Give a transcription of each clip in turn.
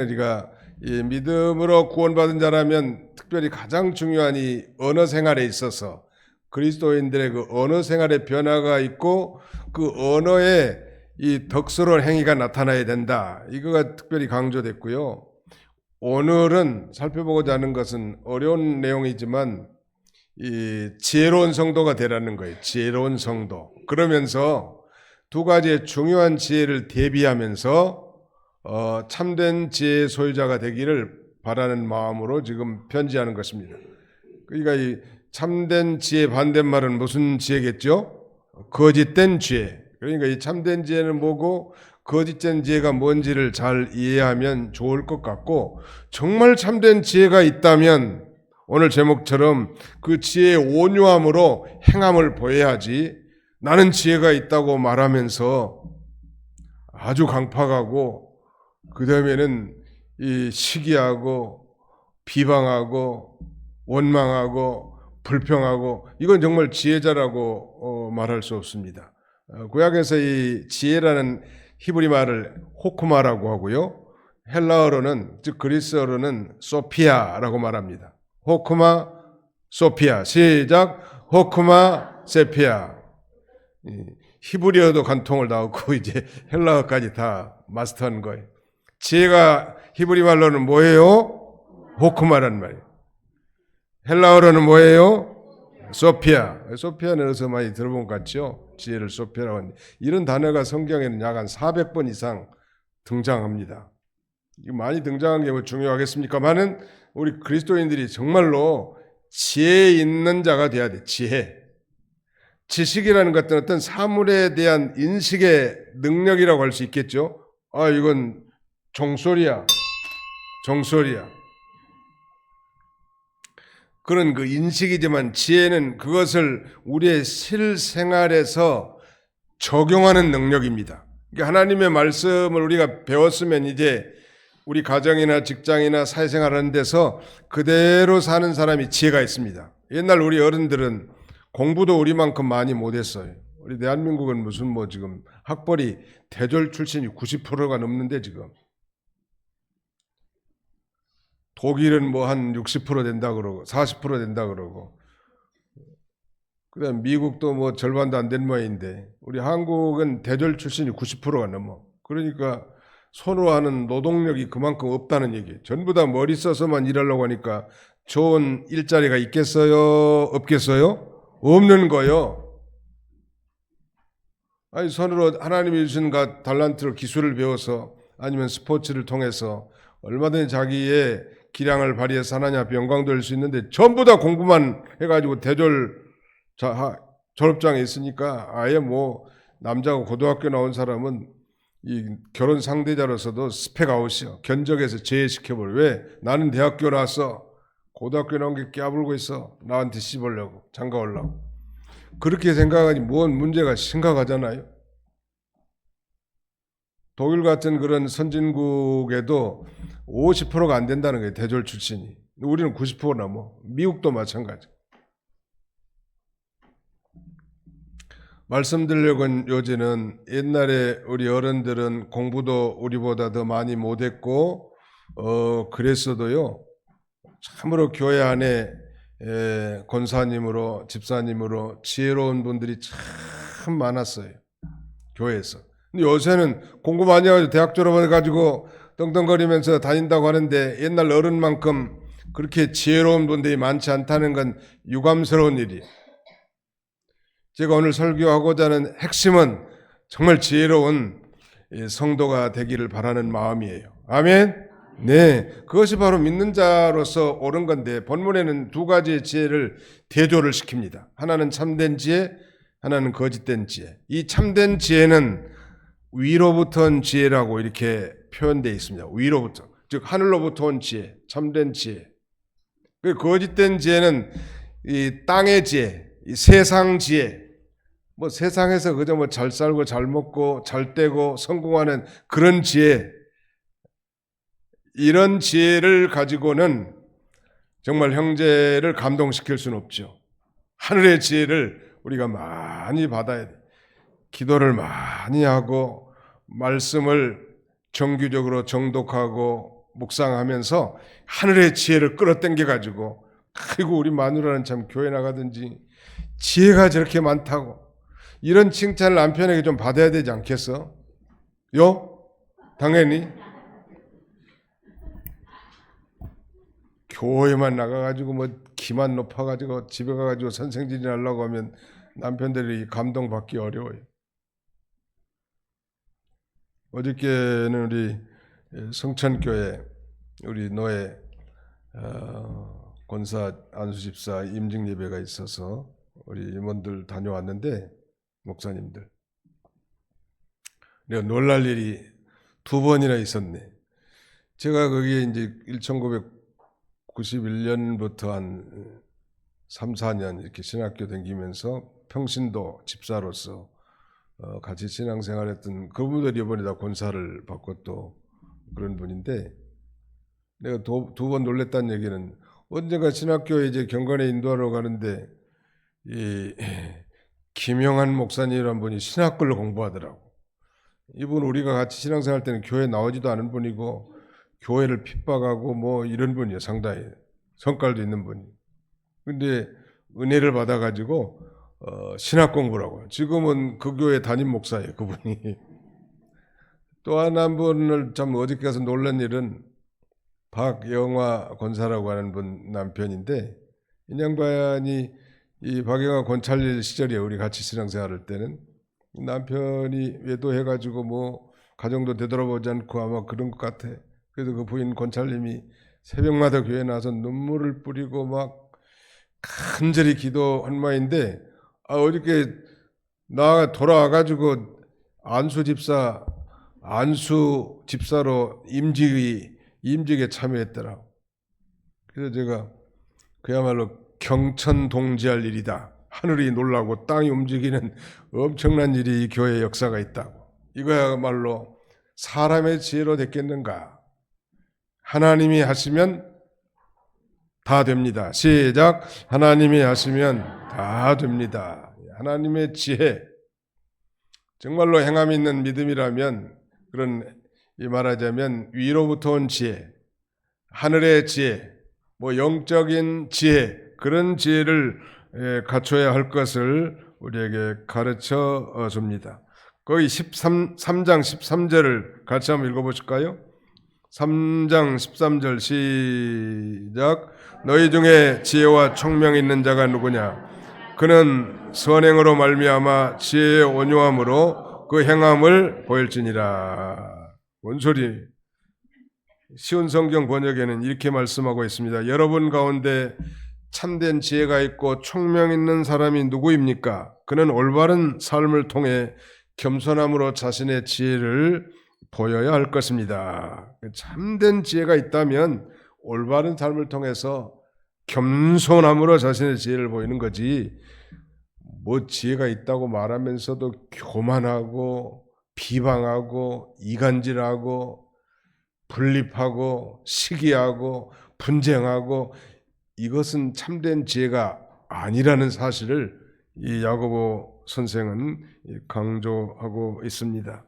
우리가 이 믿음으로 구원받은 자라면 특별히 가장 중요한 이 언어 생활에 있어서 그리스도인들의 그 언어 생활의 변화가 있고 그 언어에 이 덕스러운 행위가 나타나야 된다. 이거가 특별히 강조됐고요. 오늘은 살펴보고자 하는 것은 어려운 내용이지만 이 지혜로운 성도가 되라는 거예요. 지혜로운 성도. 그러면서 두 가지의 중요한 지혜를 대비하면서 참된 지혜의 소유자가 되기를 바라는 마음으로 지금 편지하는 것입니다. 그러니까 이 참된 지혜 반대말은 무슨 지혜겠죠? 거짓된 지혜. 그러니까 이 참된 지혜는 뭐고 거짓된 지혜가 뭔지를 잘 이해하면 좋을 것 같고, 정말 참된 지혜가 있다면 오늘 제목처럼 그 지혜의 온유함으로 행함을 보여야지, 나는 지혜가 있다고 말하면서 아주 강팍하고 그 다음에는 이 시기하고 비방하고 원망하고 불평하고, 이건 정말 지혜자라고 말할 수 없습니다. 구약에서 이 지혜라는 히브리 말을 호크마라고 하고요. 헬라어로는, 즉 그리스어로는 소피아라고 말합니다. 호크마, 소피아. 시작. 호크마, 세피아. 히브리어도 간통을 나왔고 이제 헬라어까지 다 마스터한 거예요. 지혜가 히브리 말로는 뭐예요? 호크마란 말이에요. 헬라어로는 뭐예요? 소피아. 소피아는 어디서 많이 들어본 것 같죠? 지혜를 소피아라고 하는데, 이런 단어가 성경에는 약 한 400번 이상 등장합니다. 많이 등장한 게 뭐 중요하겠습니까만은 우리 그리스도인들이 정말로 지혜 있는 자가 돼야 돼. 지혜. 지식이라는 것은 어떤 사물에 대한 인식의 능력이라고 할 수 있겠죠. 이건 종소리야. 종소리야. 그런 그 인식이지만 지혜는 그것을 우리의 실생활에서 적용하는 능력입니다. 그러니까 하나님의 말씀을 우리가 배웠으면 이제 우리 가정이나 직장이나 사회생활 하는 데서 그대로 사는 사람이 지혜가 있습니다. 옛날 우리 어른들은 공부도 우리만큼 많이 못했어요. 우리 대한민국은 무슨 뭐 지금 학벌이 대졸 출신이 90%가 넘는데, 지금 독일은 뭐 한 60% 된다 그러고 40% 된다 그러고, 그다음 미국도 뭐 절반도 안 된 모양인데 우리 한국은 대졸 출신이 90%가 넘어. 그러니까 손으로 하는 노동력이 그만큼 없다는 얘기예요. 전부 다 머리 써서만 일하려고 하니까 좋은 일자리가 있겠어요? 없겠어요? 없는 거요. 아니, 손으로 하나님이 주신 달란트를, 기술을 배워서 아니면 스포츠를 통해서 얼마든지 자기의 기량을 발휘해서 하나님 앞에 영광 돌릴 수 있는데, 전부 다 공부만 해가지고 대졸 졸업장에 있으니까 아예 뭐 남자가 고등학교 나온 사람은 이 결혼 상대자로서도 스펙 아웃이요. 견적에서 제외시켜버려. 왜? 나는 대학교 나왔어. 고등학교 나온 게 깨물고 있어. 나한테 씹으려고, 장가오려고. 그렇게 생각하니 뭔 문제가 심각하잖아요. 독일 같은 그런 선진국에도 50%가 안 된다는 거예요. 대졸 출신이. 우리는 90% 넘어. 미국도 마찬가지. 말씀드리려고 요지는, 옛날에 우리 어른들은 공부도 우리보다 더 많이 못했고 그랬어도요, 참으로 교회 안에 권사님으로, 집사님으로 지혜로운 분들이 참 많았어요. 교회에서. 근데 요새는 공부 많이 해가지고 대학 졸업해가지고 떵떵거리면서 다닌다고 하는데, 옛날 어른만큼 그렇게 지혜로운 분들이 많지 않다는 건 유감스러운 일이에요. 제가 오늘 설교하고자 하는 핵심은 정말 지혜로운 성도가 되기를 바라는 마음이에요. 아멘? 네, 그것이 바로 믿는 자로서 옳은 건데, 본문에는 두 가지의 지혜를 대조를 시킵니다. 하나는 참된 지혜, 하나는 거짓된 지혜. 이 참된 지혜는 위로부터 온 지혜라고 이렇게 표현되어 있습니다. 위로부터, 즉 하늘로부터 온 지혜, 참된 지혜. 거짓된 지혜는 이 땅의 지혜, 이 세상 지혜, 뭐 세상에서 그저 뭐 잘 살고 잘 먹고 잘 떼고 성공하는 그런 지혜, 이런 지혜를 가지고는 정말 형제를 감동시킬 수는 없죠. 하늘의 지혜를 우리가 많이 받아야 돼. 기도를 많이 하고 말씀을 정규적으로 정독하고 묵상하면서 하늘의 지혜를 끌어당겨 가지고, 아이고 우리 마누라는 참 교회 나가든지 지혜가 저렇게 많다고, 이런 칭찬을 남편에게 좀 받아야 되지 않겠어? 당연히. 교회만 나가가지고 뭐 기만 높아가지고 집에 가가지고 선생질이 하려고 하면 남편들이 감동받기 어려워요. 어저께는 우리 성천교회 우리 노예 권사 안수집사 임직 예배가 있어서 우리 임원들 다녀왔는데, 목사님들, 내가 놀랄 일이 2번이나 있었네. 제가 거기에 이제 1991년부터 한 3, 4년 이렇게 신학교 다니면서 평신도 집사로서 같이 신앙생활했던 그분들이 이번에 다 권사를 받고 또 그런 분인데, 내가 2번 놀랬다는 얘기는, 언젠가 신학교에 이제 경건에 인도하러 가는데 이 김영한 목사님이라는 분이 신학교를 공부하더라고. 이분 우리가 같이 신앙생활 때는 교회 나오지도 않은 분이고 교회를 핍박하고 뭐 이런 분이에요. 상당히 성깔도 있는 분이. 근데 은혜를 받아가지고 신학 공부라고. 지금은 그 교회 담임 목사예요, 그분이. 또 한 분을 참 어저께 가서 놀란 일은, 박영화 권사라고 하는 분 남편인데, 이 양반이 이 박영화 권찰일 시절이에요. 우리 같이 신앙생활할 때는. 남편이 외도해가지고 뭐 가정도 되돌아보지 않고 아마 그런 것 같아. 그래서 그 부인 권찰님이 새벽마다 교회 나와서 눈물을 뿌리고 막 간절히 기도한 모양인데, 어저께 나 돌아와가지고 안수 집사로 임직에 참여했더라고. 그래서 제가 그야말로 경천동지할 일이다. 하늘이 놀라고 땅이 움직이는 엄청난 일이 이 교회의 역사가 있다고. 이거야말로 사람의 지혜로 됐겠는가? 하나님이 하시면 다 됩니다. 시작. 하나님이 하시면 다 됩니다. 하나님의 지혜, 정말로 행함 있는 믿음이라면, 그런 말하자면 위로부터 온 지혜, 하늘의 지혜, 뭐 영적인 지혜, 그런 지혜를 갖춰야 할 것을 우리에게 가르쳐 줍니다. 거기 3장 13절을 같이 한번 읽어보실까요? 3장 13절 시작. 너희 중에 지혜와 총명이 있는 자가 누구냐? 그는 선행으로 말미암아 지혜의 온유함으로 그 행함을 보일지니라. 뭔 소리? 쉬운 성경 번역에는 이렇게 말씀하고 있습니다. 여러분 가운데 참된 지혜가 있고 총명 있는 사람이 누구입니까? 그는 올바른 삶을 통해 겸손함으로 자신의 지혜를 보여야 할 것입니다. 참된 지혜가 있다면 올바른 삶을 통해서 겸손함으로 자신의 지혜를 보이는 거지, 뭐 지혜가 있다고 말하면서도 교만하고 비방하고 이간질하고 분립하고 시기하고 분쟁하고, 이것은 참된 지혜가 아니라는 사실을 이 야고보 선생은 강조하고 있습니다.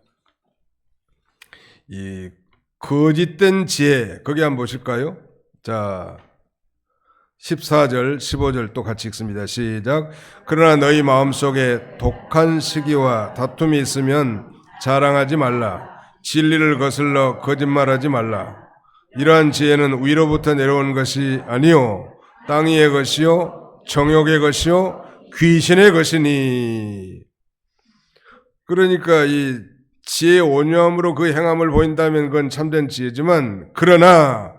이 거짓된 지혜, 거기 한번 보실까요? 자, 14절 15절 또 같이 읽습니다. 시작. 그러나 너희 마음속에 독한 시기와 다툼이 있으면 자랑하지 말라. 진리를 거슬러 거짓말하지 말라. 이러한 지혜는 위로부터 내려온 것이 아니요 땅 위의 것이요 정욕의 것이요 귀신의 것이니. 그러니까 이 지혜의 온유함으로 그 행함을 보인다면 그건 참된 지혜지만, 그러나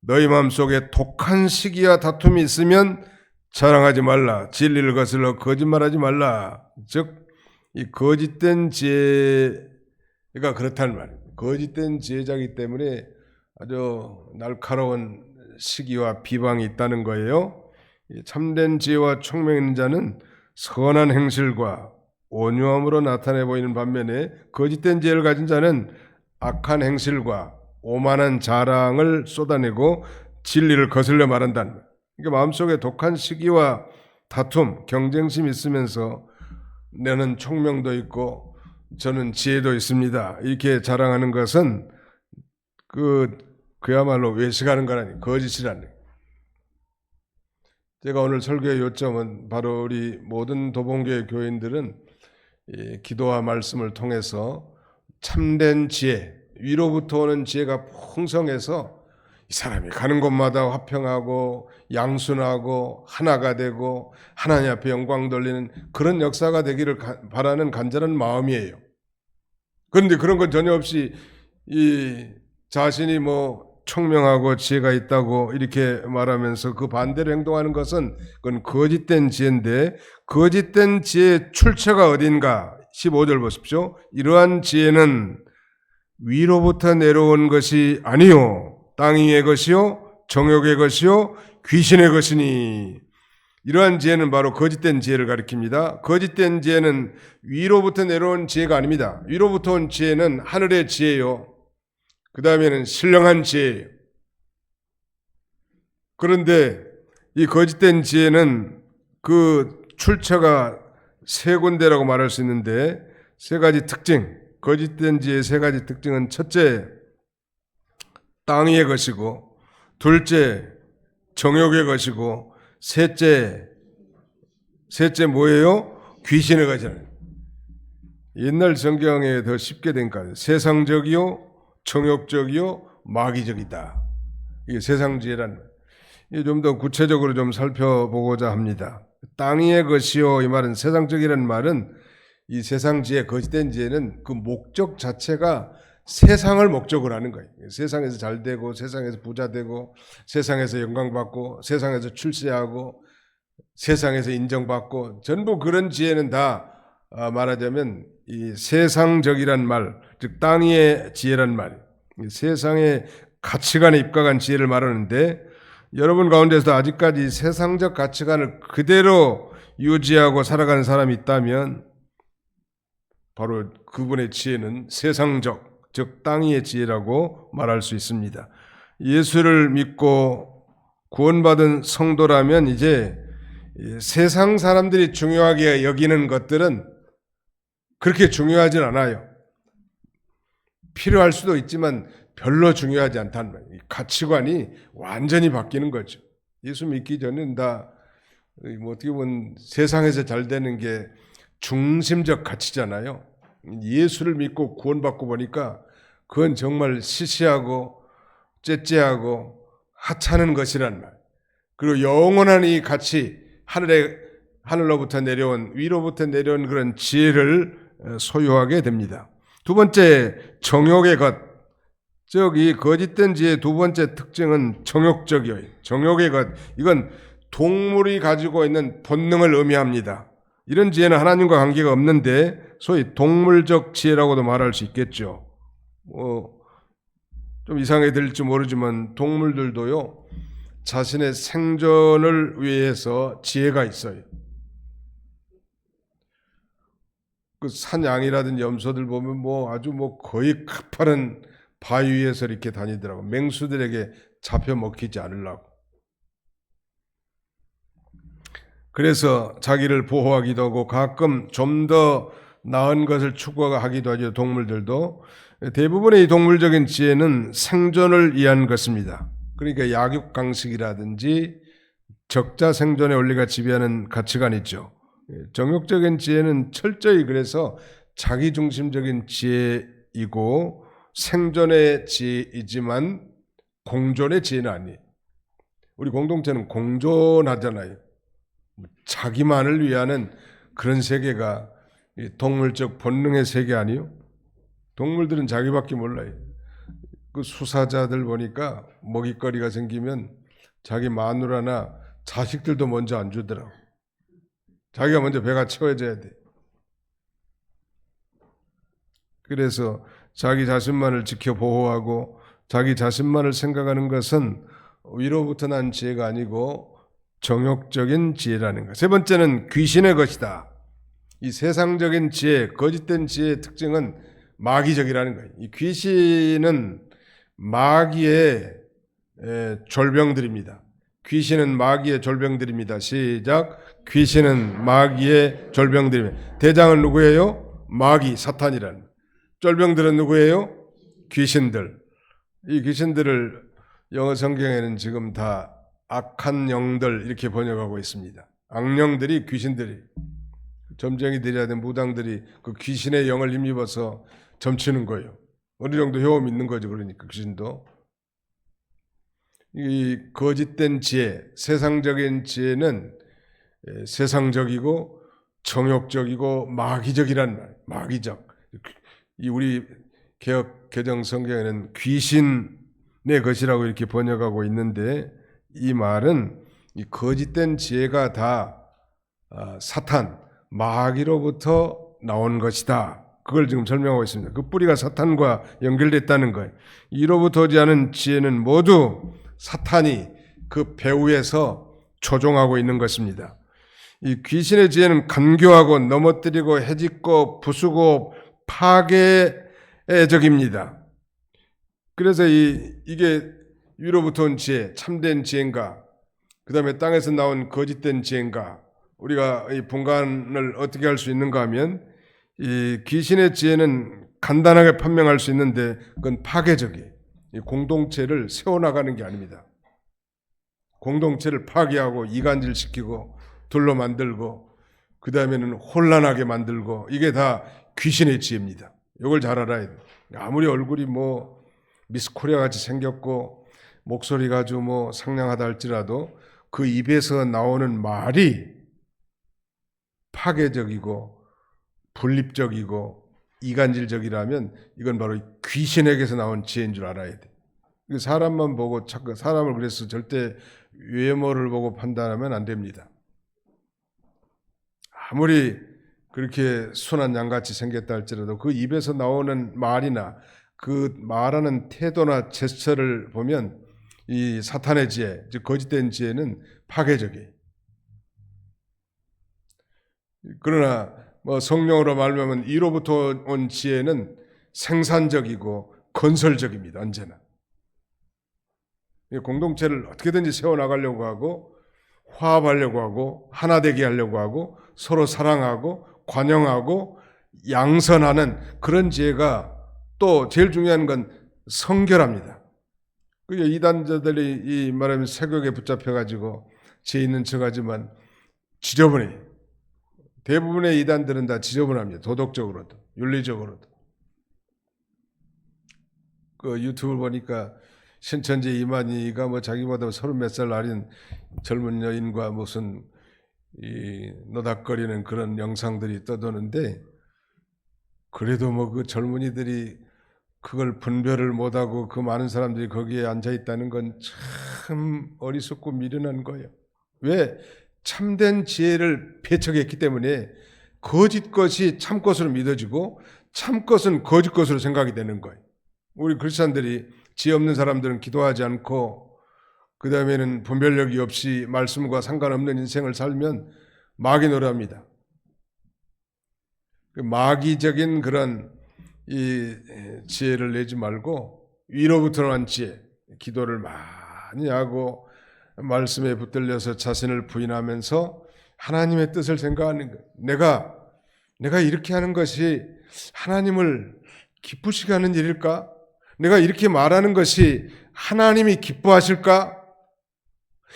너희 마음속에 독한 시기와 다툼이 있으면 자랑하지 말라. 진리를 거슬러 거짓말하지 말라. 즉 이 거짓된 지혜가 그렇다는 말이에요. 거짓된 지혜자이기 때문에 아주 날카로운 시기와 비방이 있다는 거예요. 참된 지혜와 총명 있는 자는 선한 행실과 온유함으로 나타내 보이는 반면에, 거짓된 지혜를 가진 자는 악한 행실과 오만한 자랑을 쏟아내고 진리를 거슬려 말한다는 거예요. 그러니까 마음속에 독한 시기와 다툼, 경쟁심이 있으면서 나는 총명도 있고 저는 지혜도 있습니다, 이렇게 자랑하는 것은 그 그야말로 외식하는 거라니, 거짓이라니. 제가 오늘 설교의 요점은 바로 우리 모든 도봉교회 교인들은 이 기도와 말씀을 통해서 참된 지혜, 위로부터 오는 지혜가 풍성해서 이 사람이 가는 곳마다 화평하고 양순하고 하나가 되고 하나님 앞에 영광 돌리는 그런 역사가 되기를 바라는 간절한 마음이에요. 그런데 그런 건 전혀 없이 이 자신이 뭐 총명하고 지혜가 있다고 이렇게 말하면서 그 반대로 행동하는 것은 그건 거짓된 지혜인데, 거짓된 지혜의 출처가 어딘가 15절 보십시오. 이러한 지혜는 위로부터 내려온 것이 아니요 땅 위의 것이요 정욕의 것이요 귀신의 것이니. 이러한 지혜는 바로 거짓된 지혜를 가리킵니다. 거짓된 지혜는 위로부터 내려온 지혜가 아닙니다. 위로부터 온 지혜는 하늘의 지혜요, 그 다음에는 신령한 지혜예요. 그런데 이 거짓된 지혜는 그 출처가 세 군데라고 말할 수 있는데, 세 가지 특징, 거짓된 지혜의 세 가지 특징은: 첫째, 땅 위의 것이고, 둘째, 정욕의 것이고, 셋째 뭐예요? 귀신의 것이라는. 옛날 성경에 더 쉽게 된 거예요. 세상적이요, 정욕적이요, 마귀적이다. 이게 세상지혜란. 이게 좀 더 구체적으로 좀 살펴보고자 합니다. 땅 위의 것이요, 이 말은, 세상적이라는 말은, 이 세상지혜, 거짓된 지혜는 그 목적 자체가 세상을 목적으로 하는 거예요. 세상에서 잘 되고, 세상에서 부자 되고, 세상에서 영광 받고, 세상에서 출세하고, 세상에서 인정받고, 전부 그런 지혜는 다 말하자면 이 세상적이란 말, 즉 땅 위의 지혜란 말, 세상의 가치관에 입각한 지혜를 말하는데, 여러분 가운데서 아직까지 세상적 가치관을 그대로 유지하고 살아가는 사람이 있다면 바로 그분의 지혜는 세상적, 즉 땅 위의 지혜라고 말할 수 있습니다. 예수를 믿고 구원받은 성도라면 이제 세상 사람들이 중요하게 여기는 것들은 그렇게 중요하진 않아요. 필요할 수도 있지만 별로 중요하지 않다는 말이에요. 가치관이 완전히 바뀌는 거죠. 예수 믿기 전에는 다 어떻게 보면 세상에서 잘 되는 게 중심적 가치잖아요. 예수를 믿고 구원받고 보니까 그건 정말 시시하고 째째하고 하찮은 것이란 말. 그리고 영원한 이 가치, 하늘로부터 내려온, 위로부터 내려온 그런 지혜를 소유하게 됩니다. 두 번째, 정욕의 것. 즉 이 거짓된 지혜의 두 번째 특징은 정욕적이에요. 정욕의 것. 이건 동물이 가지고 있는 본능을 의미합니다. 이런 지혜는 하나님과 관계가 없는데 소위 동물적 지혜라고도 말할 수 있겠죠. 좀 이상하게 들릴지 모르지만 동물들도요, 자신의 생존을 위해서 지혜가 있어요. 그 산양이라든지 염소들 보면 아주 거의 가파른 바위 위에서 이렇게 다니더라고. 맹수들에게 잡혀 먹히지 않으려고. 그래서 자기를 보호하기도 하고 가끔 좀 더 나은 것을 추구하기도 하죠. 동물들도. 대부분의 이 동물적인 지혜는 생존을 위한 것입니다. 그러니까 약육강식이라든지 적자 생존의 원리가 지배하는 가치관이 있죠. 정욕적인 지혜는 철저히 그래서 자기중심적인 지혜이고 생존의 지혜이지만 공존의 지혜는 아니에요. 우리 공동체는 공존하잖아요. 자기만을 위하는 그런 세계가 동물적 본능의 세계 아니요? 동물들은 자기밖에 몰라요. 그 수사자들 보니까 먹잇거리가 생기면 자기 마누라나 자식들도 먼저 안 주더라고. 자기가 먼저 배가 채워져야 돼. 그래서 자기 자신만을 지켜 보호하고 자기 자신만을 생각하는 것은 위로부터 난 지혜가 아니고 정욕적인 지혜라는 것. 세 번째는 귀신의 것이다. 이 세상적인 지혜, 거짓된 지혜의 특징은 마귀적이라는 거예요. 이 귀신은 마귀의 졸병들입니다. 귀신은 마귀의 졸병들입니다. 시작. 귀신은 마귀의 졸병들입니다. 대장은 누구예요? 마귀, 사탄이라는. 졸병들은 누구예요? 귀신들. 이 귀신들을 영어 성경에는 지금 다 악한 영들 이렇게 번역하고 있습니다. 악령들이, 귀신들이, 점쟁이들이 하든 무당들이 그 귀신의 영을 힘입어서 점치는 거예요. 어느 정도 효험 있는 거죠. 그러니까 귀신도. 이 거짓된 지혜, 세상적인 지혜는 세상적이고 정욕적이고 마귀적이란 말, 마귀적. 이 우리 개역 개정 성경에는 귀신의 것이라고 이렇게 번역하고 있는데, 이 말은 이 거짓된 지혜가 다 사탄, 마귀로부터 나온 것이다. 그걸 지금 설명하고 있습니다. 그 뿌리가 사탄과 연결됐다는 거예요. 이로부터 오지 않은 지혜는 모두 사탄이 그 배후에서 조종하고 있는 것입니다. 이 귀신의 지혜는 간교하고 넘어뜨리고 해짓고 부수고 파괴적입니다. 그래서 이게 위로부터 온 지혜, 참된 지혜인가, 그 다음에 땅에서 나온 거짓된 지혜인가, 우리가 이 분간을 어떻게 할 수 있는가 하면, 이 귀신의 지혜는 간단하게 판명할 수 있는데 그건 파괴적이에요. 이 공동체를 세워나가는 게 아닙니다. 공동체를 파괴하고 이간질시키고 둘로 만들고 그 다음에는 혼란하게 만들고, 이게 다 귀신의 지혜입니다. 이걸 잘 알아야 돼요. 아무리 얼굴이 뭐 미스 코리아 같이 생겼고 목소리가 아주 뭐 상냥하다 할지라도 그 입에서 나오는 말이 파괴적이고 분립적이고 이간질적이라면 이건 바로 귀신에게서 나온 지혜인 줄 알아야 돼. 사람만 보고 사람을 그래서 절대 외모를 보고 판단하면 안 됩니다. 아무리 그렇게 순한 양같이 생겼다 할지라도 그 입에서 나오는 말이나 그 말하는 태도나 제스처를 보면 이 사탄의 지혜, 즉 거짓된 지혜는 파괴적이에요. 그러나 뭐 성령으로 말하면 이로부터 온 지혜는 생산적이고 건설적입니다. 언제나 공동체를 어떻게든지 세워나가려고 하고 화합하려고 하고 하나 되게 하려고 하고 서로 사랑하고 관용하고 양선하는 그런 지혜가, 또 제일 중요한 건 성결합니다. 그게 이단자들이 이 말하면 세격에 붙잡혀가지고 죄 있는 척하지만 지저분해. 대부분의 이단들은 다 지저분합니다. 도덕적으로도 윤리적으로도. 그 유튜브 보니까 신천지 이만희가 뭐 자기보다 30몇 살 어린 젊은 여인과 무슨 이 노닥거리는 그런 영상들이 떠도는데, 그래도 뭐 그 젊은이들이 그걸 분별을 못하고 그 많은 사람들이 거기에 앉아 있다는 건 참 어리석고 미련한 거예요. 왜? 참된 지혜를 배척했기 때문에 거짓 것이 참 것으로 믿어지고 참 것은 거짓 것으로 생각이 되는 거예요. 우리 크리스찬들이 지혜 없는 사람들은 기도하지 않고 그 다음에는 분별력이 없이 말씀과 상관없는 인생을 살면 마귀 노래합니다. 마귀적인 그런 이 지혜를 내지 말고 위로부터 난 지혜, 기도를 많이 하고 말씀에 붙들려서 자신을 부인하면서 하나님의 뜻을 생각하는 거예요. 내가 이렇게 하는 것이 하나님을 기쁘시게 하는 일일까? 내가 이렇게 말하는 것이 하나님이 기뻐하실까?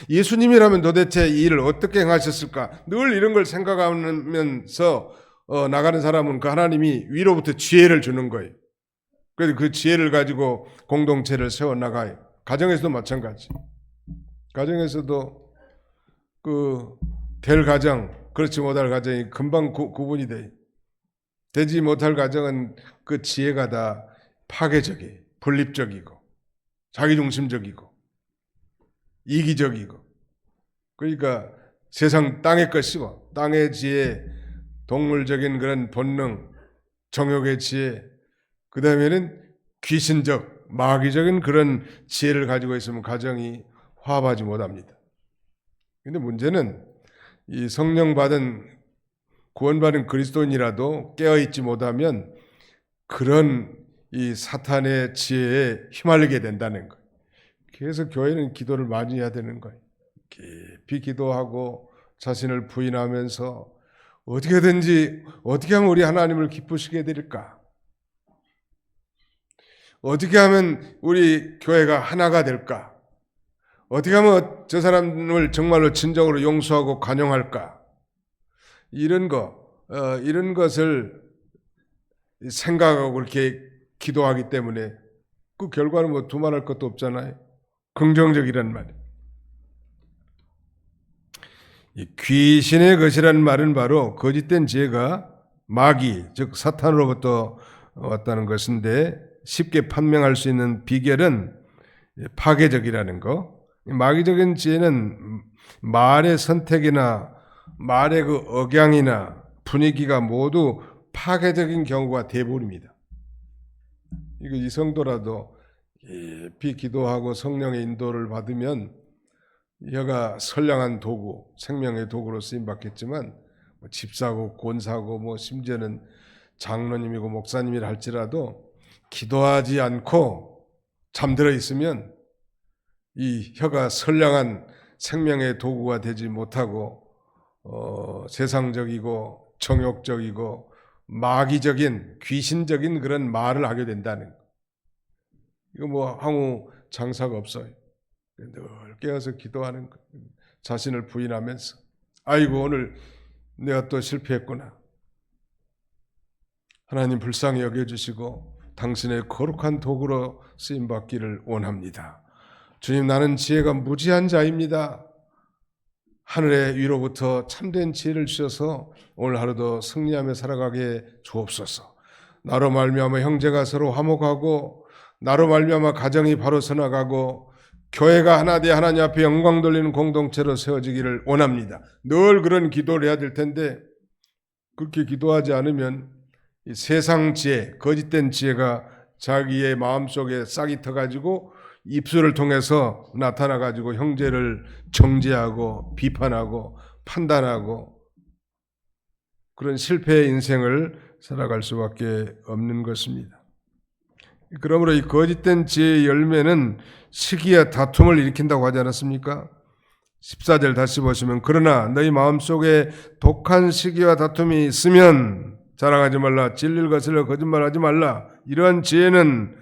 예수님이라면 도대체 이 일을 어떻게 행하셨을까? 늘 이런 걸 생각하면서 나가는 사람은 그 하나님이 위로부터 지혜를 주는 거예요. 그래서 그 지혜를 가지고 공동체를 세워나가요. 가정에서도 마찬가지. 가정에서도 될 가정, 그렇지 못할 가정이 금방 구분이 돼요. 되지 못할 가정은 그 지혜가 다 파괴적이에요. 분립적이고 자기중심적이고 이기적이고, 그러니까 세상 땅의 것이고 땅의 지혜, 동물적인 그런 본능, 정욕의 지혜, 그 다음에는 귀신적, 마귀적인 그런 지혜를 가지고 있으면 가정이 화합하지 못합니다. 그런데 문제는 이 성령 받은 구원받은 그리스도인이라도 깨어있지 못하면 그런 이 사탄의 지혜에 휘말리게 된다는 거예요. 그래서 교회는 기도를 많이 해야 되는 거예요. 깊이 기도하고 자신을 부인하면서 어떻게든지 어떻게 하면 우리 하나님을 기쁘시게 해드릴까? 어떻게 하면 우리 교회가 하나가 될까? 어떻게 하면 저 사람을 정말로 진정으로 용서하고 관용할까? 이런 것을 생각하고 그렇게 기도하기 때문에 그 결과는 뭐 두말할 것도 없잖아요. 긍정적이란 말. 이 귀신의 것이라는 말은 바로 거짓된 지혜가 마귀, 즉 사탄으로부터 왔다는 것인데 쉽게 판명할 수 있는 비결은 파괴적이라는 거. 마귀적인 지혜는 말의 선택이나 말의 그 억양이나 분위기가 모두 파괴적인 경우가 대부분입니다. 이거 이 성도라도 깊이 기도하고 성령의 인도를 받으면 여가 선량한 도구, 생명의 도구로 쓰임 받겠지만 집사고 권사고 뭐 심지어는 장로님이고 목사님이라 할지라도 기도하지 않고 잠들어 있으면 이 혀가 선량한 생명의 도구가 되지 못하고 세상적이고 정욕적이고 마귀적인 귀신적인 그런 말을 하게 된다는 거. 이거 뭐 아무 장사가 없어요. 늘 깨어서 기도하는 거. 자신을 부인하면서 아이고 오늘 내가 또 실패했구나. 하나님 불쌍히 여겨주시고 당신의 거룩한 도구로 쓰임받기를 원합니다. 주님, 나는 지혜가 무지한 자입니다. 하늘의 위로부터 참된 지혜를 주셔서 오늘 하루도 승리하며 살아가게 주옵소서. 나로 말미암아 형제가 서로 화목하고 나로 말미암아 가정이 바로 서나가고 교회가 하나 돼 하나님 앞에 영광 돌리는 공동체로 세워지기를 원합니다. 늘 그런 기도를 해야 될 텐데 그렇게 기도하지 않으면 이 세상 지혜, 거짓된 지혜가 자기의 마음속에 싹이 터가지고 입술을 통해서 나타나가지고 형제를 정죄하고 비판하고 판단하고 그런 실패의 인생을 살아갈 수밖에 없는 것입니다. 그러므로 이 거짓된 지혜의 열매는 시기와 다툼을 일으킨다고 하지 않았습니까? 14절 다시 보시면 그러나 너희 마음속에 독한 시기와 다툼이 있으면 자랑하지 말라. 진리를 거슬러 거짓말하지 말라. 이러한 지혜는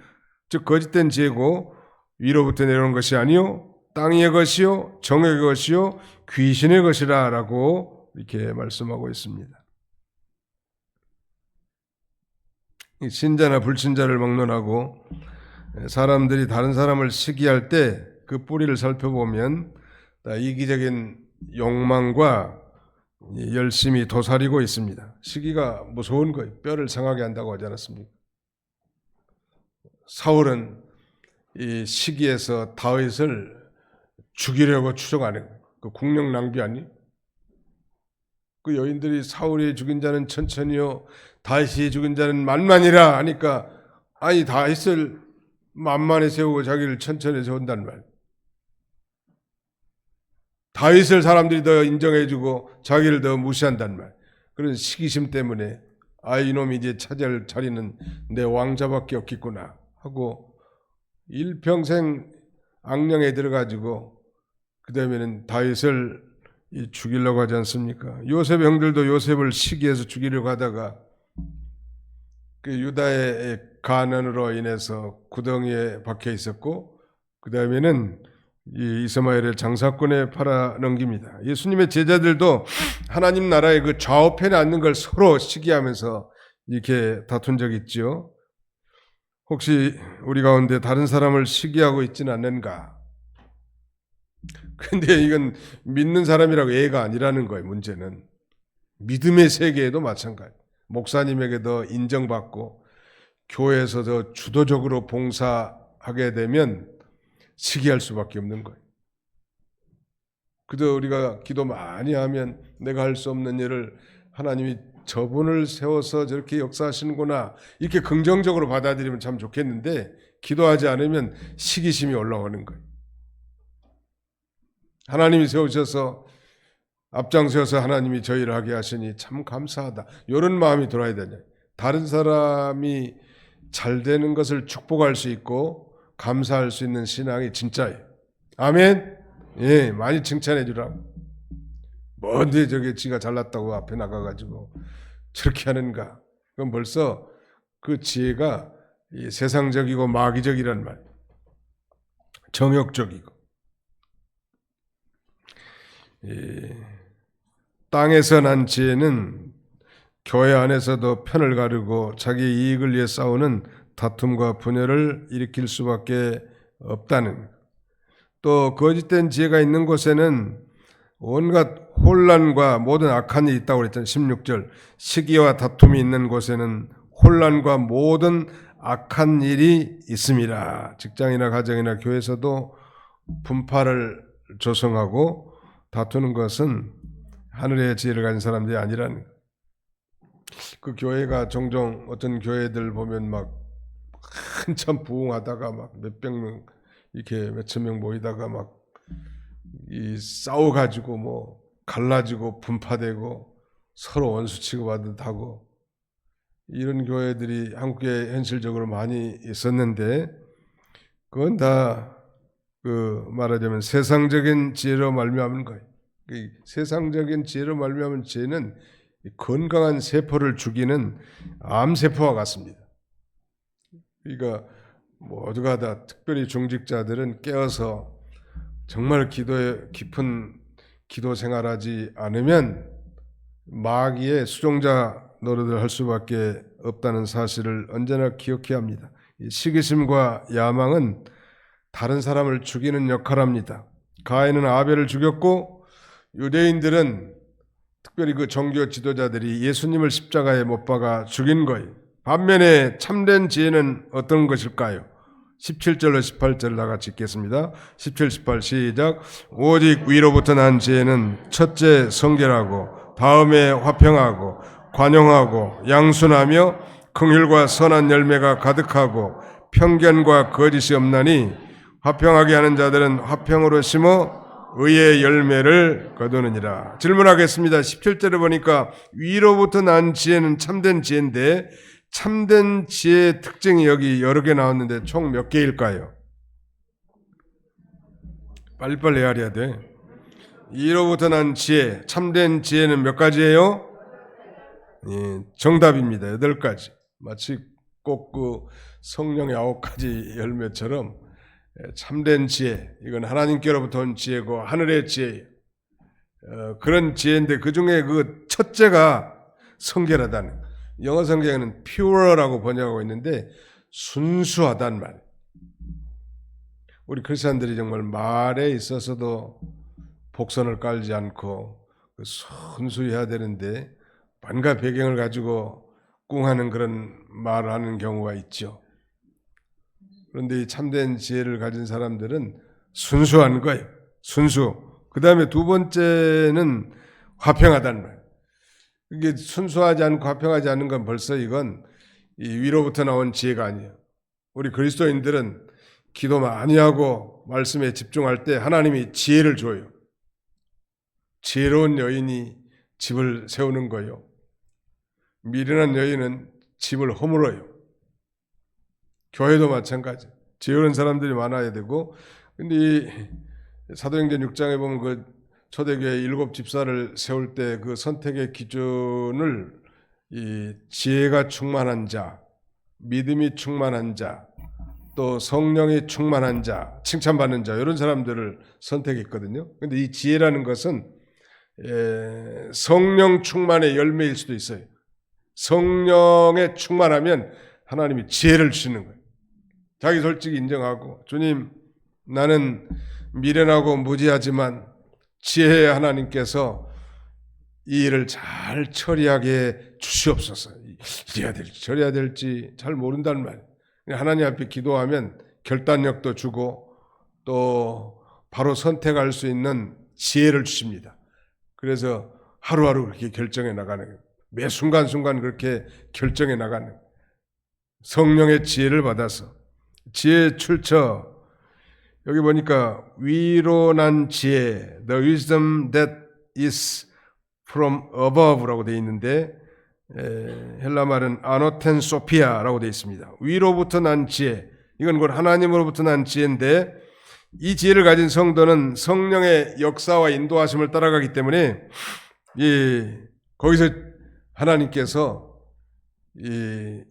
즉 거짓된 지혜고 위로부터 내려오는 것이 아니요 땅의 것이요 정의 것이요 귀신의 것이라 라고 이렇게 말씀하고 있습니다. 신자나 불신자를 막론하고 사람들이 다른 사람을 시기할 때 그 뿌리를 살펴보면 이기적인 욕망과 열심히 도사리고 있습니다. 시기가 무서운 거예요. 뼈를 상하게 한다고 하지 않았습니까? 사울은 이 시기에서 다윗을 죽이려고 추종하는 거예요. 그 국력 낭비 아니? 그 여인들이 사울이 죽인 자는 천천히요 다윗이 죽인 자는 만만이라 하니까 아니 다윗을 만만히 세우고 자기를 천천히 세운단 말. 다윗을 사람들이 더 인정해주고 자기를 더 무시한단 말. 그런 시기심 때문에 아 이놈이 이제 차지할 자리는 내 왕자밖에 없겠구나 하고 일평생 악령에 들어가지고 그 다음에는 다윗을 죽이려고 하지 않습니까? 요셉 형들도 요셉을 시기해서 죽이려고 하다가 그 유다의 가난으로 인해서 구덩이에 박혀 있었고 그 다음에는 이 이스마엘의 장사꾼에 팔아 넘깁니다. 예수님의 제자들도 하나님 나라의 그 좌우편에 앉는 걸 서로 시기하면서 이렇게 다툰 적이 있죠. 혹시 우리 가운데 다른 사람을 시기하고 있지는 않는가? 근데 이건 믿는 사람이라고 예가 아니라는 거예요. 문제는 믿음의 세계에도 마찬가지. 목사님에게도 인정받고 교회에서 더 주도적으로 봉사하게 되면 시기할 수밖에 없는 거예요. 그저 우리가 기도 많이 하면 내가 할 수 없는 일을 하나님이 저분을 세워서 저렇게 역사하시는구나 이렇게 긍정적으로 받아들이면 참 좋겠는데 기도하지 않으면 시기심이 올라오는 거예요. 하나님이 세우셔서 앞장서서 하나님이 저 일을 하게 하시니 참 감사하다. 이런 마음이 들어야 되냐. 다른 사람이 잘 되는 것을 축복할 수 있고 감사할 수 있는 신앙이 진짜예요. 아멘. 예, 많이 칭찬해 주라고. 뭔데 저게 지가 잘났다고 앞에 나가가지고 저렇게 하는가. 그건 벌써 그 지혜가 세상적이고 마귀적이란 말. 정욕적이고. 이 땅에서 난 지혜는 교회 안에서도 편을 가르고 자기 이익을 위해 싸우는 다툼과 분열을 일으킬 수밖에 없다는, 또 거짓된 지혜가 있는 곳에는 온갖 혼란과 모든 악한 일이 있다고 그랬잖아요. 16절, 시기와 다툼이 있는 곳에는 혼란과 모든 악한 일이 있습니다. 직장이나 가정이나 교회에서도 분파를 조성하고 다투는 것은 하늘의 지혜를 가진 사람들이 아니라는, 그 교회가 종종 어떤 교회들 보면 막 한참 부흥하다가 막 몇백 명 이렇게 몇천 명 모이다가 막 이 싸워가지고 뭐 갈라지고 분파되고 서로 원수 취급하듯 하고, 이런 교회들이 한국에 현실적으로 많이 있었는데, 그건 다 그 말하자면 세상적인 지혜로 말미암은 거예요. 세상적인 지혜로 말미암은 지혜는 건강한 세포를 죽이는 암세포와 같습니다. 그러니까 모두가 다, 특별히 중직자들은 깨어서 정말 기도에 깊은 기도 생활하지 않으면 마귀의 수종자 노릇을 할 수밖에 없다는 사실을 언제나 기억해야 합니다. 시기심과 야망은 다른 사람을 죽이는 역할을 합니다. 가인은 아벨을 죽였고, 유대인들은 특별히 그 종교 지도자들이 예수님을 십자가에 못 박아 죽인 거예요. 반면에 참된 지혜는 어떤 것일까요? 17절로 18절 다 같이 읽겠습니다. 17, 18 시작. 오직 위로부터 난 지혜는 첫째 성결하고 다음에 화평하고 관용하고 양순하며 긍휼과 선한 열매가 가득하고 편견과 거짓이 없나니, 화평하게 하는 자들은 화평으로 심어 의의 열매를 거두느니라. 질문하겠습니다. 17절에 보니까 위로부터 난 지혜는 참된 지혜인데, 참된 지혜의 특징이 여기 여러 개 나왔는데 총 몇 개일까요? 빨리빨리 헤아려야 돼. 위로부터 난 지혜, 참된 지혜는 몇 가지예요? 정답입니다. 8가지. 마치 꼭 그 성령의 9가지 열매처럼 참된 지혜, 이건 하나님께로부터 온 지혜고 하늘의 지혜예요. 그런 지혜인데 그 중에 그 첫째가 성결하다는, 영어 성경에는 pure라고 번역하고 있는데 순수하다는 말. 우리 크리스천들이 정말 말에 있어서도 복선을 깔지 않고 순수해야 되는데 반가 배경을 가지고 꿍하는 그런 말을 하는 경우가 있죠. 그런데 이 참된 지혜를 가진 사람들은 순수한 거예요. 순수. 그 다음에 두 번째는 화평하다는 말. 이게 순수하지 않고 화평하지 않는 건 벌써 이건 이 위로부터 나온 지혜가 아니에요. 우리 그리스도인들은 기도 많이 하고 말씀에 집중할 때 하나님이 지혜를 줘요. 지혜로운 여인이 집을 세우는 거예요. 미련한 여인은 집을 허물어요. 교회도 마찬가지. 지혜로운 사람들이 많아야 되고, 근데 이 사도행전 6장에 보면 그 초대교회 7 집사를 세울 때 그 선택의 기준을 이 지혜가 충만한 자, 믿음이 충만한 자, 또 성령이 충만한 자, 칭찬받는 자, 이런 사람들을 선택했거든요. 근데 이 지혜라는 것은 성령 충만의 열매일 수도 있어요. 성령에 충만하면 하나님이 지혜를 주시는 거예요. 자기 솔직히 인정하고, 주님, 나는 미련하고 무지하지만 지혜의 하나님께서 이 일을 잘 처리하게 주시옵소서. 이래야 될지 저래야 될지 잘 모른다는 말이에요. 하나님 앞에 기도하면 결단력도 주고 또 바로 선택할 수 있는 지혜를 주십니다. 그래서 하루하루 그렇게 결정해 나가는 거예요. 매 순간순간 그렇게 결정해 나가는, 성령의 지혜를 받아서. 지혜 출처, 여기 보니까 위로 난 지혜, the wisdom that is from above라고 되어 있는데 헬라 말은 아노텐 소피아라고 되어 있습니다. 위로부터 난 지혜, 이건 곧 하나님으로부터 난 지혜인데, 이 지혜를 가진 성도는 성령의 역사와 인도하심을 따라가기 때문에 거기서 하나님께서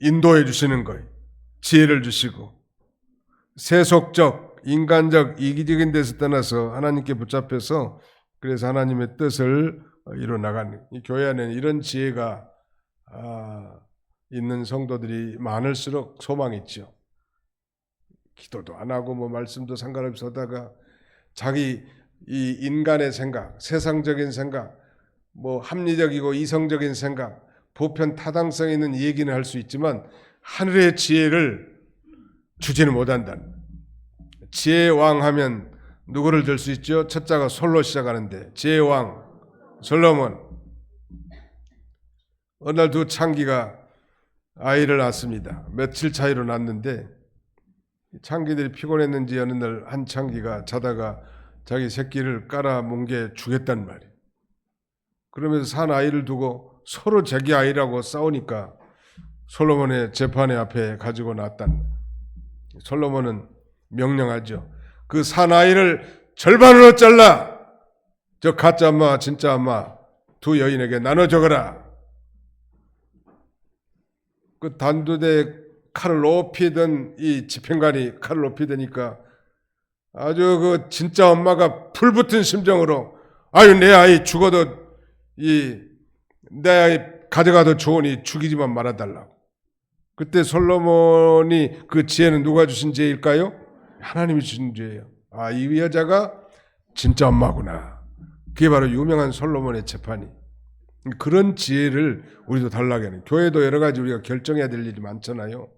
인도해 주시는 거예요. 지혜를 주시고, 세속적, 인간적, 이기적인 데서 떠나서 하나님께 붙잡혀서 그래서 하나님의 뜻을 이루어 나가는, 이 교회 안에는 이런 지혜가 있는 성도들이 많을수록 소망이 있죠. 기도도 안 하고 뭐 말씀도 상관없이 하다가 자기 이 인간의 생각, 세상적인 생각, 뭐 합리적이고 이성적인 생각, 보편 타당성 있는 얘기는 할 수 있지만 하늘의 지혜를 주지는 못한다. 지혜의 왕 하면 누구를 들 수 있죠? 첫자가 솔로 시작하는데 지혜의 왕 솔로몬. 어느 날 두 창기가 아이를 낳습니다. 며칠 차이로 낳는데 창기들이 피곤했는지 어느 날 한 창기가 자다가 자기 새끼를 깔아뭉개 죽였단 말이에요. 그러면서 산 아이를 두고 서로 자기 아이라고 싸우니까 솔로몬의 재판의 앞에 가지고 놨단 말이에요. 솔로몬은 명령하죠. 그 산 아이를 절반으로 잘라 저 가짜 엄마 진짜 엄마 두 여인에게 나눠 적어라. 그 단두대 칼을 높이 든 이 집행관이 칼을 높이 드니까 아주 그 진짜 엄마가 불붙은 심정으로 아유 내 아이 죽어도 내 아이 가져가도 좋으니 죽이지만 말아달라고. 그때 솔로몬이 그 지혜는 누가 주신 지혜일까요? 하나님이 주신 지혜예요. 아, 이 여자가 진짜 엄마구나. 그게 바로 유명한 솔로몬의 재판이. 그런 지혜를 우리도 달라고 하는. 교회도 여러 가지 우리가 결정해야 될 일이 많잖아요.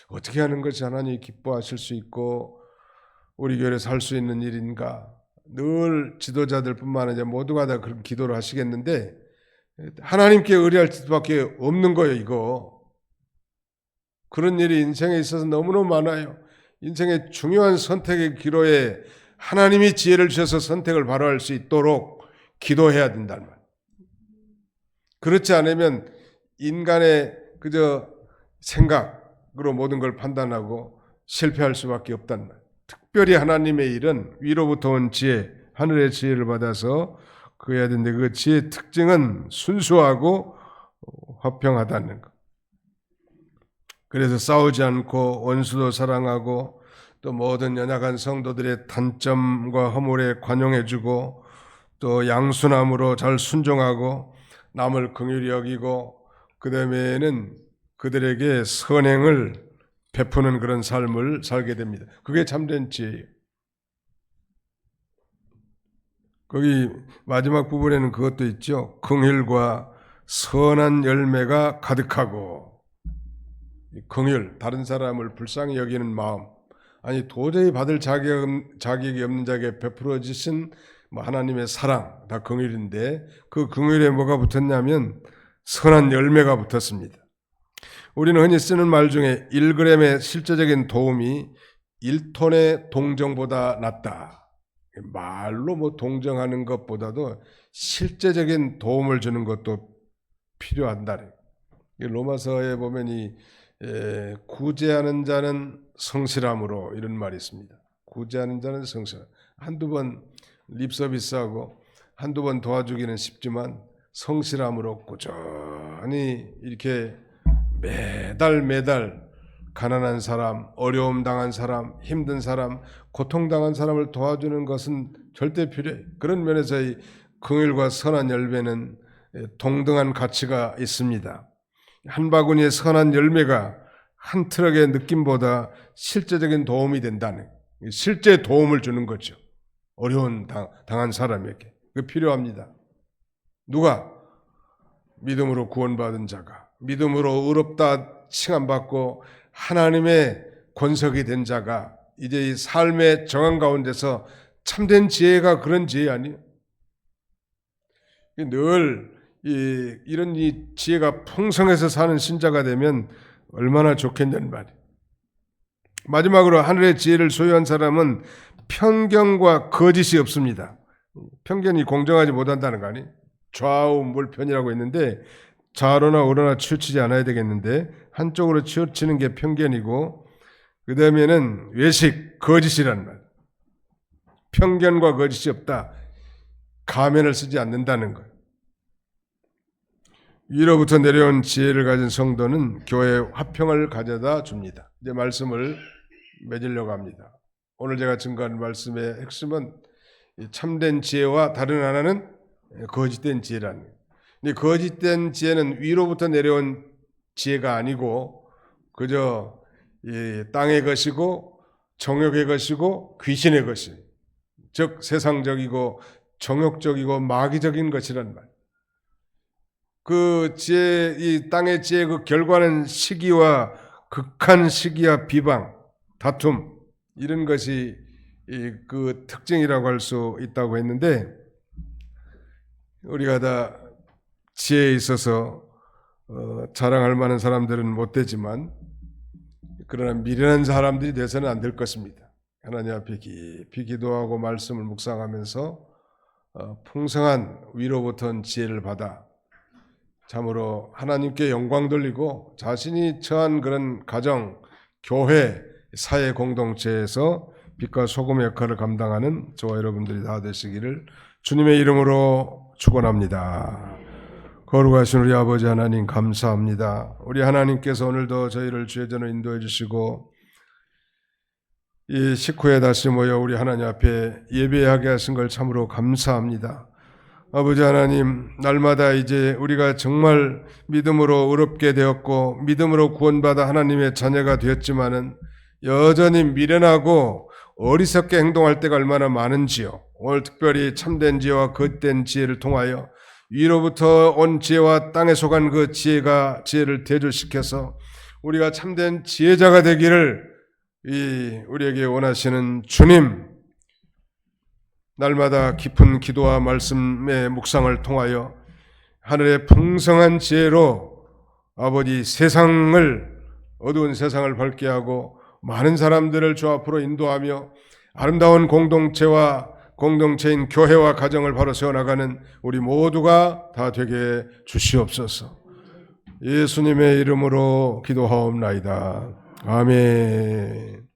어떻게 하는 것이 하나님이 기뻐하실 수 있고 우리 교회에서 할 수 있는 일인가. 늘 지도자들뿐만 아니라 모두가 다 그런 기도를 하시겠는데 하나님께 의뢰할 수밖에 없는 거예요. 이거. 그런 일이 인생에 있어서 너무너무 많아요. 인생의 중요한 선택의 기로에 하나님이 지혜를 주셔서 선택을 바로 할 수 있도록 기도해야 된다는 말. 그렇지 않으면 인간의 그저 생각으로 모든 걸 판단하고 실패할 수밖에 없다는 말. 특별히 하나님의 일은 위로부터 온 지혜, 하늘의 지혜를 받아서 그 해야 되는데 그 지혜의 특징은 순수하고 화평하다는 것. 그래서 싸우지 않고 원수도 사랑하고 또 모든 연약한 성도들의 단점과 허물에 관용해주고 또 양순함으로 잘 순종하고 남을 긍휼히 여기고 그 다음에는 그들에게 선행을 베푸는 그런 삶을 살게 됩니다. 그게 참된 지혜예요. 거기 마지막 부분에는 그것도 있죠. 긍휼과 선한 열매가 가득하고 긍휼, 다른 사람을 불쌍히 여기는 마음, 아니 도저히 받을 자격이 없는 자에게 베풀어 주신 하나님의 사랑, 다 긍휼인데 그 긍휼에 뭐가 붙었냐면 선한 열매가 붙었습니다. 우리는 흔히 쓰는 말 중에 1g의 실제적인 도움이 1톤의 동정보다 낫다. 말로 동정하는 것보다도 실제적인 도움을 주는 것도 필요한다. 로마서에 보면 구제하는 자는 성실함으로 이런 말이 있습니다. 구제하는 자는 성실. 한두 번 립서비스하고 한두 번 도와주기는 쉽지만 성실함으로 꾸준히 이렇게 매달 가난한 사람, 어려움 당한 사람, 힘든 사람, 고통당한 사람을 도와주는 것은 절대 필요해요. 그런 면에서 이 긍휼과 선한 열매는 동등한 가치가 있습니다. 한 바구니의 선한 열매가 한 트럭의 느낌보다 실제적인 도움이 된다는, 실제 도움을 주는 거죠. 어려운 당한 사람에게. 그게 필요합니다. 누가? 믿음으로 구원받은 자가. 믿음으로 의롭다 칭함받고 하나님의 권석이 된 자가 이제 이 삶의 정한 가운데서 참된 지혜가 그런 지혜 아니에요? 늘 이런 지혜가 풍성해서 사는 신자가 되면 얼마나 좋겠냐는 말이에요. 마지막으로 하늘의 지혜를 소유한 사람은 편견과 거짓이 없습니다. 편견이 공정하지 못한다는 거 아니에요? 좌우 물편이라고 있는데 좌로나 우로나 치우치지 않아야 되겠는데 한쪽으로 치우치는 게 편견이고 그 다음에는 외식, 거짓이라는 말. 편견과 거짓이 없다. 가면을 쓰지 않는다는 거예요. 위로부터 내려온 지혜를 가진 성도는 교회에 화평을 가져다 줍니다. 이제 말씀을 맺으려고 합니다. 오늘 제가 증거한 말씀의 핵심은 참된 지혜와 다른 하나는 거짓된 지혜라는 거예요. 근데 거짓된 지혜는 위로부터 내려온 지혜가 아니고 그저 이 땅의 것이고 정욕의 것이고 귀신의 것이, 즉 세상적이고 정욕적이고 마귀적인 것이란 말. 그 지혜, 이 땅의 지혜의 그 결과는 시기와 극한 시기와 비방, 다툼, 이런 것이 그 특징이라고 할 수 있다고 했는데, 우리가 다 지혜에 있어서 자랑할 만한 사람들은 못 되지만, 그러나 미련한 사람들이 돼서는 안 될 것입니다. 하나님 앞에 깊이 기도하고 말씀을 묵상하면서 풍성한 위로부터 온 지혜를 받아 참으로 하나님께 영광 돌리고 자신이 처한 그런 가정, 교회, 사회 공동체에서 빛과 소금의 역할을 감당하는 저와 여러분들이 다 되시기를 주님의 이름으로 축원합니다. 거룩하신 우리 아버지 하나님 감사합니다. 우리 하나님께서 오늘도 저희를 주의 전으로 인도해 주시고 이 식후에 다시 모여 우리 하나님 앞에 예배하게 하신 걸 참으로 감사합니다. 아버지 하나님, 날마다 이제 우리가 정말 믿음으로 의롭게 되었고 믿음으로 구원받아 하나님의 자녀가 되었지만은 여전히 미련하고 어리석게 행동할 때가 얼마나 많은지요. 오늘 특별히 참된 지혜와 거짓된 지혜를 통하여 위로부터 온 지혜와 땅에 속한 그 지혜를 대조시켜서 우리가 참된 지혜자가 되기를 우리에게 원하시는 주님, 날마다 깊은 기도와 말씀의 묵상을 통하여 하늘의 풍성한 지혜로 아버지 어두운 세상을 밝게 하고 많은 사람들을 주 앞으로 인도하며 아름다운 공동체인 교회와 가정을 바로 세워나가는 우리 모두가 다 되게 주시옵소서. 예수님의 이름으로 기도하옵나이다. 아멘.